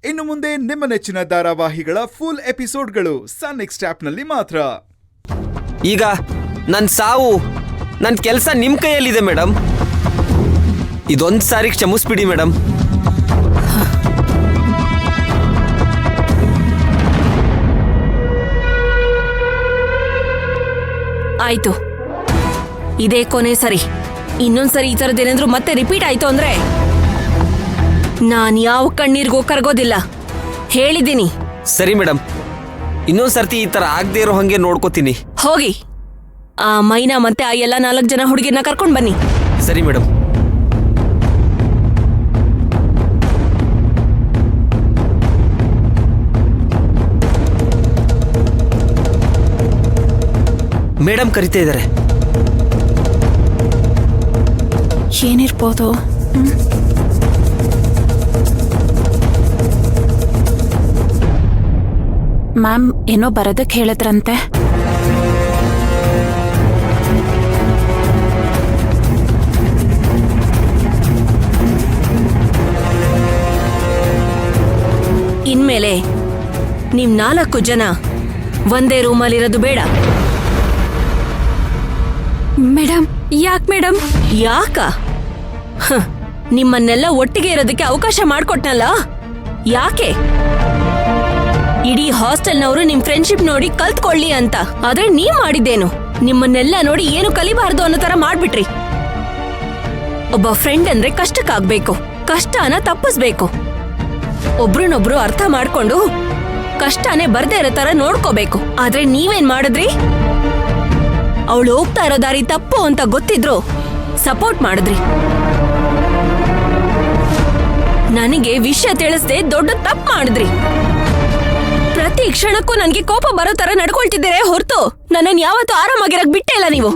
ಇನ್ನು ಮುಂದೆ ನಿಮ್ಮ ನೆಚ್ಚಿನ ಧಾರಾವಾಹಿಗಳ ಫುಲ್ ಎಪಿಸೋಡ್ಗಳು ಸನ್ ನೆಕ್ಸ್ಟ್ ಆಪ್ನಲ್ಲಿ ಮಾತ್ರ. ಈಗ ನನ್ನ ಸಾವು ನನ್ನ ಕೆಲಸ ನಿಮ್ಮ ಕೈಯಲ್ಲಿದೆ ಮೇಡಮ್. ಇದೊಂದು ಸಾರಿ ಕ್ಷಮಿಸ್ಬಿಡಿ ಮೇಡಮ್. ಆಯ್ತು, ಇದೇ ಕೊನೆ ಸರಿ. ಇನ್ನೊಂದ್ಸರಿ ಈ ಥರದ್ದೇನಾದ್ರೂ ಮತ್ತೆ ರಿಪೀಟ್ ಆಯ್ತು ಅಂದ್ರೆ ನಾನ್ ಯಾವ ಕಣ್ಣೀರ್ಗೂ ಕರಗೋದಿಲ್ಲ, ಹೇಳಿದ್ದೀನಿ. ಸರಿ ಮೇಡಮ್, ಇನ್ನೊಂದು ಸರ್ತಿ ಈ ಥರ ಆಗದೆ ಇರೋ ಹಾಗೆ ನೋಡ್ಕೋತೀನಿ. ಹೋಗಿ ಆ ಮೈನಾ ಮತ್ತೆ ಆ ಎಲ್ಲ 4 ಜನ ಹುಡುಗಿರ್ನ ಕರ್ಕೊಂಡು ಬನ್ನಿ. ಸರಿ ಮೇಡಮ್. ಮೇಡಮ್ ಕರಿತಾ ಇದ್ದಾರೆ. ಏನಿರ್ಬೋದು? ಮ್ಯಾಮ್ ಏನೋ ಬರೋದಕ್ಕೆ ಹೇಳಿದ್ರಂತೆ. ಇನ್ಮೇಲೆ ನೀವ್ 4 ಜನ ಒಂದೇ ರೂಮಲ್ಲಿರೋದು ಬೇಡ. ಮೇಡಮ್ ಯಾಕೆ ಮೇಡಮ್? ಯಾಕ? ನಿಮ್ಮನ್ನೆಲ್ಲ ಒಟ್ಟಿಗೆ ಇರೋದಕ್ಕೆ ಅವಕಾಶ ಮಾಡ್ಕೊಟ್ನಲ್ಲ, ಯಾಕೆ? ಇಡೀ ಹಾಸ್ಟೆಲ್ನವರು ನಿಮ್ ಫ್ರೆಂಡ್ಶಿಪ್ ನೋಡಿ ಕಲ್ತ್ಕೊಳ್ಳಿ ಅಂತ. ಆದ್ರೆ ನೀವ್ ಮಾಡಿದ್ದೇನು? ನಿಮ್ಮನ್ನೆಲ್ಲ ನೋಡಿ ಏನು ಕಲಿಬಾರ್ದು ಅನ್ನೋ ತರ ಮಾಡ್ಬಿಟ್ರಿ. ಒಬ್ಬ ಫ್ರೆಂಡ್ ಅಂದ್ರೆ ಕಷ್ಟಕ್ಕಾಗ್ಬೇಕು, ಕಷ್ಟನ ತಪ್ಪಿಸ್ಬೇಕು. ಒಬ್ರನ್ನೊಬ್ರು ಅರ್ಥ ಮಾಡ್ಕೊಂಡು ಕಷ್ಟನೇ ಬರ್ದೇ ಇರೋ ತರ ನೋಡ್ಕೋಬೇಕು. ಆದ್ರೆ ನೀವೇನ್ ಮಾಡಿದ್ರಿ? ಅವಳು ಹೋಗ್ತಾ ಇರೋ ದಾರಿ ತಪ್ಪು ಅಂತ ಗೊತ್ತಿದ್ರು ಸಪೋರ್ಟ್ ಮಾಡಿದ್ರಿ. ನನಗೆ ವಿಷಯ ತಿಳಿಸದೆ ದೊಡ್ಡ ತಪ್ಪು ಮಾಡಿದ್ರಿ. ಪ್ರತಿ ಕ್ಷಣಕ್ಕೂ ನನ್ಗೆ ಕೋಪ ಬರೋ ತರ ನಡ್ಕೊಳ್ತಿದ್ದೀರೇ ಹೊರತು ನನ್ನನ್ನು ಯಾವತ್ತೂ ಆರಾಮಾಗಿರಕ್ ಬಿಟ್ಟೇ ಇಲ್ಲ ನೀವು.